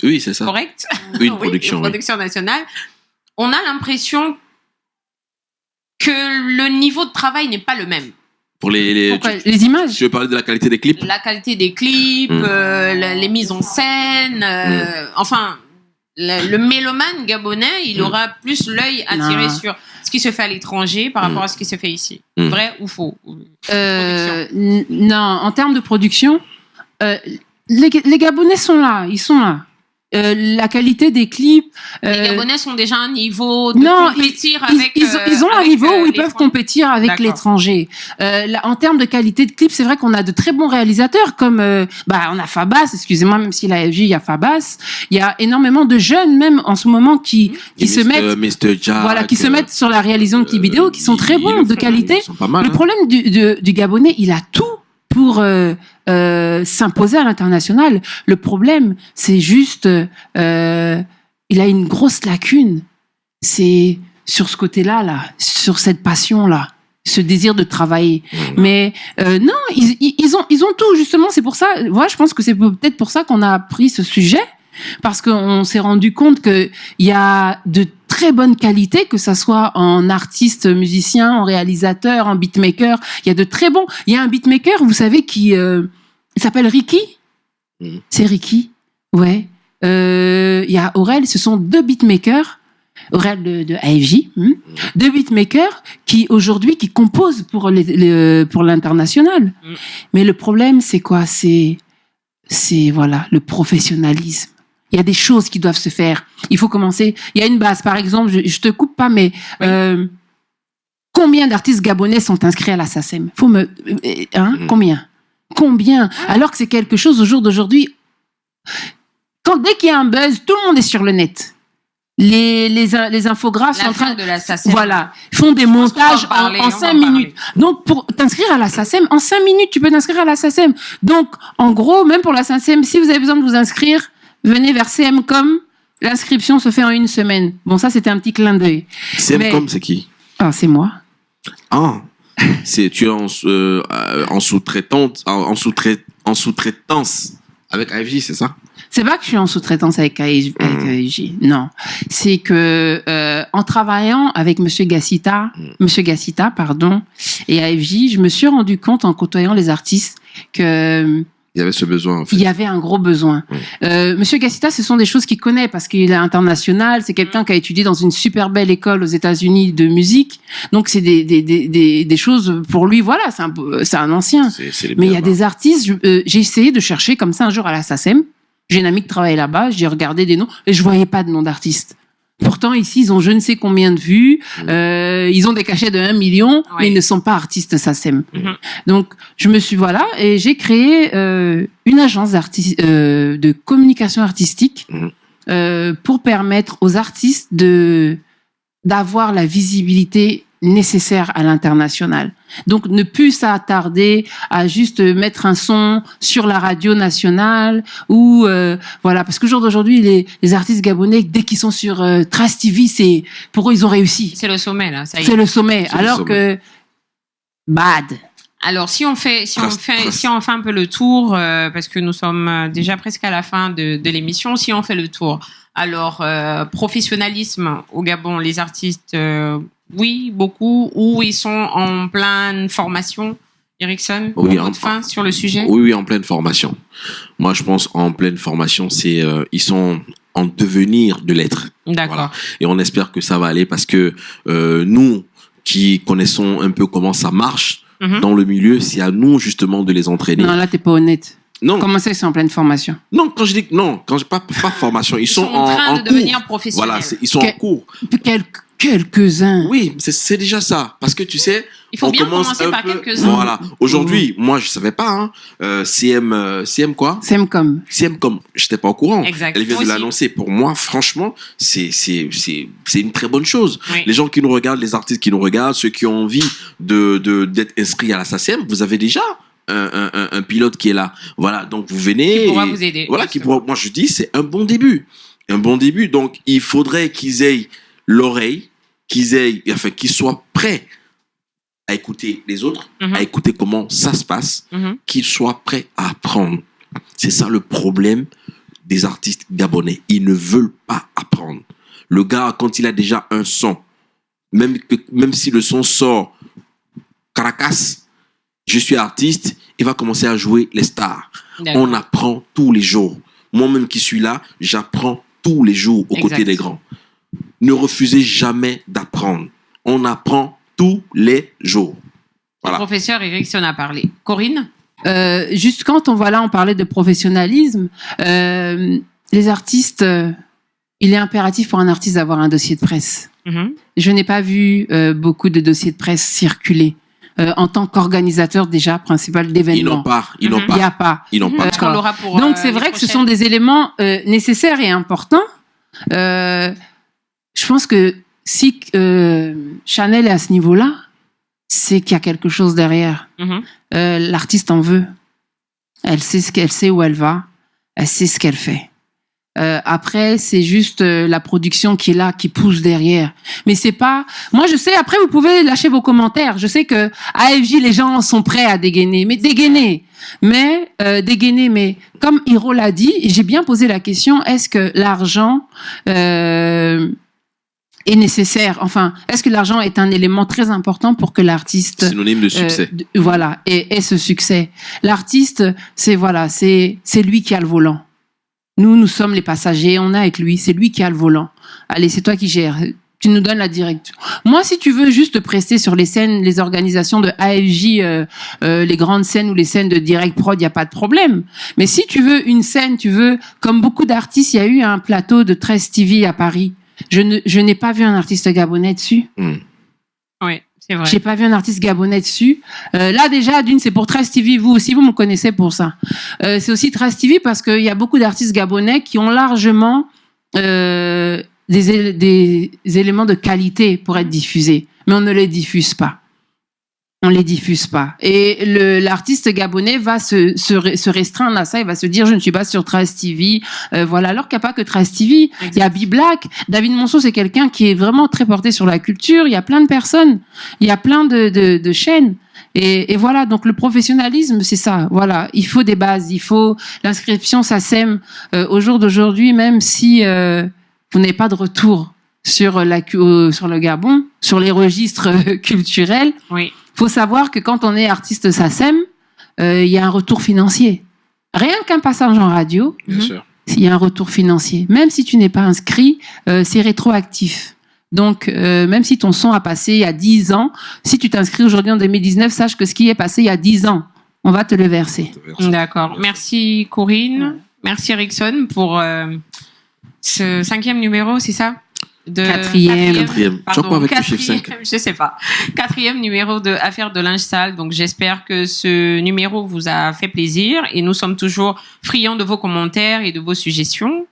[SPEAKER 4] oui, c'est ça.
[SPEAKER 1] Correct?
[SPEAKER 4] Oui, une production.
[SPEAKER 1] Oui, une production nationale, on a l'impression que le niveau de travail n'est pas le même.
[SPEAKER 4] Pour les
[SPEAKER 2] images.
[SPEAKER 4] Tu veux parler de la qualité des clips?
[SPEAKER 1] La qualité des clips, les mises en scène, enfin... Le mélomane gabonais, il aura plus l'œil attiré sur ce qui se fait à l'étranger par rapport à ce qui se fait ici. Vrai ou faux?
[SPEAKER 2] Non, en termes de production, les Gabonais sont là, ils sont là. La qualité des clips.
[SPEAKER 1] Les Gabonais sont déjà à un niveau de
[SPEAKER 2] Non,
[SPEAKER 1] compétir avec.
[SPEAKER 2] Ils ont un
[SPEAKER 1] avec,
[SPEAKER 2] niveau où ils peuvent
[SPEAKER 1] l'étranger.
[SPEAKER 2] compétir avec
[SPEAKER 1] D'accord.
[SPEAKER 2] l'étranger. En termes de qualité de clips, c'est vrai qu'on a de très bons réalisateurs comme on a Fabas, excusez-moi, même s'il a FJ, il y a Fabas. Il y a énormément de jeunes même en ce moment qui se mettent
[SPEAKER 4] Mr. Jack,
[SPEAKER 2] voilà, qui se mettent sur la réalisation de clips vidéo, qui sont très bons, de qualité.
[SPEAKER 4] Ils sont pas mal.
[SPEAKER 2] Le problème du Gabonais, il a tout pour s'imposer à l'international. Le problème, c'est juste, il a une grosse lacune. C'est sur ce côté-là, là, sur cette passion-là, ce désir de travailler. Mais non, ils ont tout, justement. C'est pour ça, moi, je pense que c'est peut-être pour ça qu'on a pris ce sujet, parce qu'on s'est rendu compte qu'il y a de très bonne qualité, que ça soit en artiste, musicien, en réalisateur, en beatmaker. Il y a de très bons. Il y a un beatmaker, vous savez, qui il s'appelle Ricky. C'est Ricky, ouais. Il y a Aurel. Ce sont deux beatmakers. Aurel de AFJ, deux beatmakers qui aujourd'hui qui composent pour l'international. Mais le problème, c'est quoi ? C'est voilà le professionnalisme. Il y a des choses qui doivent se faire. Il faut commencer. Il y a une base, par exemple, je te coupe pas, mais combien d'artistes gabonais sont inscrits à la SACEM ? Faut Combien ? Alors que c'est quelque chose au jour d'aujourd'hui. Dès qu'il y a un buzz, tout le monde est sur le net. Les infographes sont en train
[SPEAKER 1] de la SACEM.
[SPEAKER 2] Voilà, font des montages en 5 minutes. Donc, pour t'inscrire à la SACEM, en 5 minutes, tu peux t'inscrire à la SACEM. Donc, en gros, même pour la SACEM, si vous avez besoin de vous inscrire, venez vers CMcom. L'inscription se fait en 1 semaine. Bon, ça, c'était un petit clin d'œil.
[SPEAKER 4] CMcom, c'est qui ?
[SPEAKER 2] Ah, c'est moi.
[SPEAKER 4] Ah, tu es en sous-traitance avec AFJ, c'est ça ?
[SPEAKER 2] C'est pas que je suis en sous-traitance avec AFJ, non. C'est que en travaillant avec Monsieur Gassita, et AFJ, je me suis rendu compte en côtoyant les artistes que
[SPEAKER 4] il y avait ce besoin, en fait.
[SPEAKER 2] Il y avait un gros besoin. Monsieur Gassita, ce sont des choses qu'il connaît parce qu'il est international. C'est quelqu'un qui a étudié dans une super belle école aux États-Unis de musique. Donc, c'est des choses pour lui. Voilà, c'est un ancien. Mais il y a des artistes. J'ai essayé de chercher comme ça un jour à la SACEM. J'ai une amie qui travaille là-bas. J'ai regardé des noms et je voyais pas de nom d'artistes. Pourtant, ici, ils ont je ne sais combien de vues. Ils ont des cachets de 1 million, mais ils ne sont pas artistes SACEM. Donc, je me suis, et j'ai créé une agence de communication artistique pour permettre aux artistes d'avoir la visibilité nécessaire à l'international. Donc, ne plus s'attarder à juste mettre un son sur la radio nationale ou parce qu'au jour d'aujourd'hui, les artistes gabonais, dès qu'ils sont sur Trace TV, pour eux, ils ont réussi.
[SPEAKER 1] C'est le sommet, là. Ça y est.
[SPEAKER 2] C'est le sommet. Alors que bad.
[SPEAKER 1] Alors, si on fait un peu le tour, parce que nous sommes déjà presque à la fin de l'émission, si on fait le tour. Alors, professionnalisme au Gabon, les artistes, oui, beaucoup, ou ils sont en pleine formation. Erickson, fin sur le sujet.
[SPEAKER 4] Oui, en pleine formation. Moi, je pense en pleine formation, ils sont en devenir de l'être.
[SPEAKER 1] D'accord.
[SPEAKER 4] Voilà. Et on espère que ça va aller parce que nous, qui connaissons un peu comment ça marche dans le milieu, c'est à nous justement de les entraîner.
[SPEAKER 2] Non, là, t'es pas honnête.
[SPEAKER 4] Non.
[SPEAKER 2] Comment ça, ils sont en pleine formation?
[SPEAKER 4] Non, quand je dis pas formation, ils sont
[SPEAKER 1] en train de
[SPEAKER 4] cours.
[SPEAKER 1] devenir professionnels.
[SPEAKER 4] Voilà, ils sont en cours.
[SPEAKER 2] Quelques-uns.
[SPEAKER 4] Oui, c'est déjà ça. Parce que tu sais,
[SPEAKER 1] il faut bien commencer par quelques-uns.
[SPEAKER 4] Voilà. Aujourd'hui, moi, je savais pas. CM quoi?
[SPEAKER 2] CMcom.
[SPEAKER 4] J'étais pas au courant.
[SPEAKER 1] Exact.
[SPEAKER 4] Elle vient de l'annoncer. Pour moi, franchement, c'est une très bonne chose. Oui. Les gens qui nous regardent, les artistes qui nous regardent, ceux qui ont envie d'être inscrits à la SACEM, vous avez déjà un pilote qui est là. Voilà. Donc, vous venez.
[SPEAKER 1] Qui pourra vous aider.
[SPEAKER 4] Voilà. Moi, je dis, c'est un bon début. Un bon début. Donc, il faudrait qu'ils aient l'oreille, qu'ils soient prêts à écouter les autres, à écouter comment ça se passe, qu'ils soient prêts à apprendre. C'est ça le problème des artistes gabonais. Ils ne veulent pas apprendre. Le gars, quand il a déjà un son, même si le son sort Caracas, je suis artiste, il va commencer à jouer les stars. D'accord. On apprend tous les jours. Moi-même qui suis là, j'apprends tous les jours aux côtés des grands. Ne refusez jamais d'apprendre. On apprend tous les jours. Voilà.
[SPEAKER 1] Le professeur Erickson a parlé. Corinne?
[SPEAKER 2] juste quand on parlait de professionnalisme, les artistes, il est impératif pour un artiste d'avoir un dossier de presse. Je n'ai pas vu beaucoup de dossiers de presse circuler. En tant qu'organisateur déjà principal d'événements.
[SPEAKER 4] Ils n'ont pas.
[SPEAKER 2] Il n'y a pas.
[SPEAKER 4] Ils n'ont pas.
[SPEAKER 1] Est-ce qu'on l'aura pour,
[SPEAKER 2] donc c'est vrai que ce sont des éléments nécessaires et importants. Je pense que si Chanel est à ce niveau-là, c'est qu'il y a quelque chose derrière. L'artiste en veut. Elle sait où elle va. Elle sait ce qu'elle fait. Après, c'est juste la production qui est là, qui pousse derrière. Mais c'est pas... Moi, je sais, après, vous pouvez lâcher vos commentaires. Je sais que à AFJ, les gens sont prêts à dégainer. Mais dégainer. Mais comme Hiro l'a dit, et j'ai bien posé la question, est-ce que l'argent est nécessaire? Enfin, est-ce que l'argent est un élément très important pour que l'artiste...
[SPEAKER 4] Synonyme de succès.
[SPEAKER 2] Ait ce succès. L'artiste, c'est lui qui a le volant. Nous sommes les passagers, on est avec lui, c'est lui qui a le volant. Allez, c'est toi qui gères, tu nous donnes la direction. Moi, si tu veux juste prester sur les scènes, les organisations de AFJ, les grandes scènes ou les scènes de Direct Prod, il n'y a pas de problème. Mais si tu veux une scène, comme beaucoup d'artistes, il y a eu un plateau de 13 TV à Paris. Je n'ai pas vu un artiste gabonais dessus.
[SPEAKER 1] Oui. C'est vrai.
[SPEAKER 2] J'ai pas vu un artiste gabonais dessus. Là déjà, c'est pour 13 TV. Vous aussi, vous me connaissez pour ça. C'est aussi 13 TV parce qu'il y a beaucoup d'artistes gabonais qui ont largement des éléments de qualité pour être diffusés, mais on ne les diffuse pas. On les diffuse pas. Et l'artiste gabonais va se restreindre à ça. Il va se dire, je ne suis pas sur 13 TV. Alors qu'il n'y a pas que 13 TV. Il y a B-Black. David Monceau, c'est quelqu'un qui est vraiment très porté sur la culture. Il y a plein de personnes. Il y a plein de chaînes. Et voilà. Donc, le professionnalisme, c'est ça. Voilà. Il faut des bases. Il faut l'inscription SACEM. Au jour d'aujourd'hui, même si vous n'avez pas de retour sur le Gabon, sur les registres culturels.
[SPEAKER 1] Oui.
[SPEAKER 2] Faut savoir que quand on est artiste SACEM, il y a un retour financier. Rien qu'un passage en radio,
[SPEAKER 4] Bien sûr.
[SPEAKER 2] il y a un retour financier. Même si tu n'es pas inscrit, c'est rétroactif. Donc, même si ton son a passé il y a 10 ans, si tu t'inscris aujourd'hui en 2019, sache que ce qui est passé il y a 10 ans, on va te le verser.
[SPEAKER 1] D'accord. Merci Corinne. Merci Erickson pour ce 5e numéro, c'est ça?
[SPEAKER 2] Quatrième.
[SPEAKER 1] Pardon, je sais pas. 4e numéro de Affaires de linge sale. Donc, j'espère que ce numéro vous a fait plaisir et nous sommes toujours friands de vos commentaires et de vos suggestions.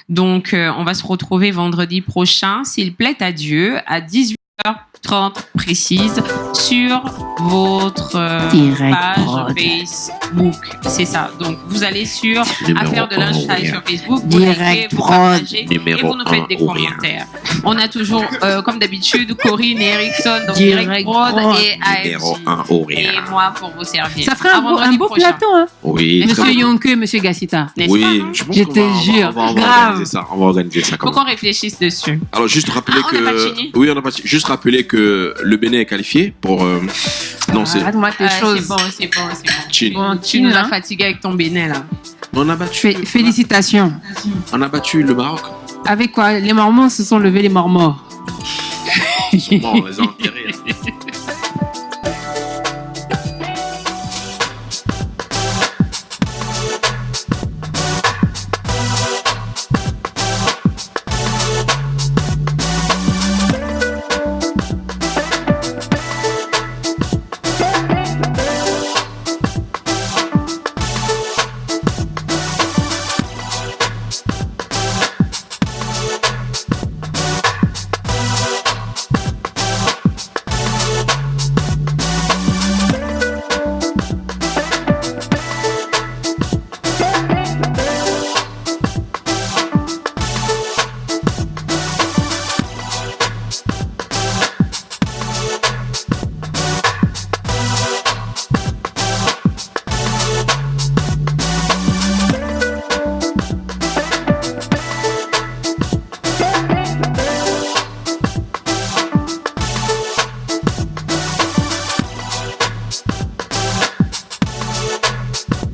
[SPEAKER 1] Donc, on va se retrouver vendredi prochain, s'il plaît à Dieu, à 18h30 précise sur votre page Facebook. C'est ça. Donc, vous allez sur Affaires de linge sale sur Facebook, vous likez, vous partagez et vous nous faites des commentaires. On a toujours, comme d'habitude, Corinne et Erickson, donc Direct Prod et AFJ. Et moi pour vous servir.
[SPEAKER 2] Ça ferait un beau plateau, hein?
[SPEAKER 4] Oui.
[SPEAKER 2] Monsieur Yonke, Monsieur Gassita.
[SPEAKER 4] Oui,
[SPEAKER 2] je te jure.
[SPEAKER 4] On va organiser ça.
[SPEAKER 1] Faut qu'on réfléchisse dessus.
[SPEAKER 4] Alors, juste rappeler
[SPEAKER 1] on n'a pas fini.
[SPEAKER 4] Oui, on n'a pas fini. Juste rappeler que le Bénin est qualifié pour. Non, c'est.
[SPEAKER 2] Arrête-moi tes choses.
[SPEAKER 1] C'est bon.
[SPEAKER 4] Chine.
[SPEAKER 2] Bon,
[SPEAKER 1] Tu nous as fatigué avec ton Bénin, là.
[SPEAKER 4] On a battu.
[SPEAKER 2] Félicitations.
[SPEAKER 4] On a battu le Maroc.
[SPEAKER 2] Avec quoi? Les Mormons se sont levés, les morts morts.
[SPEAKER 4] Ils sont morts, on les a enterrés.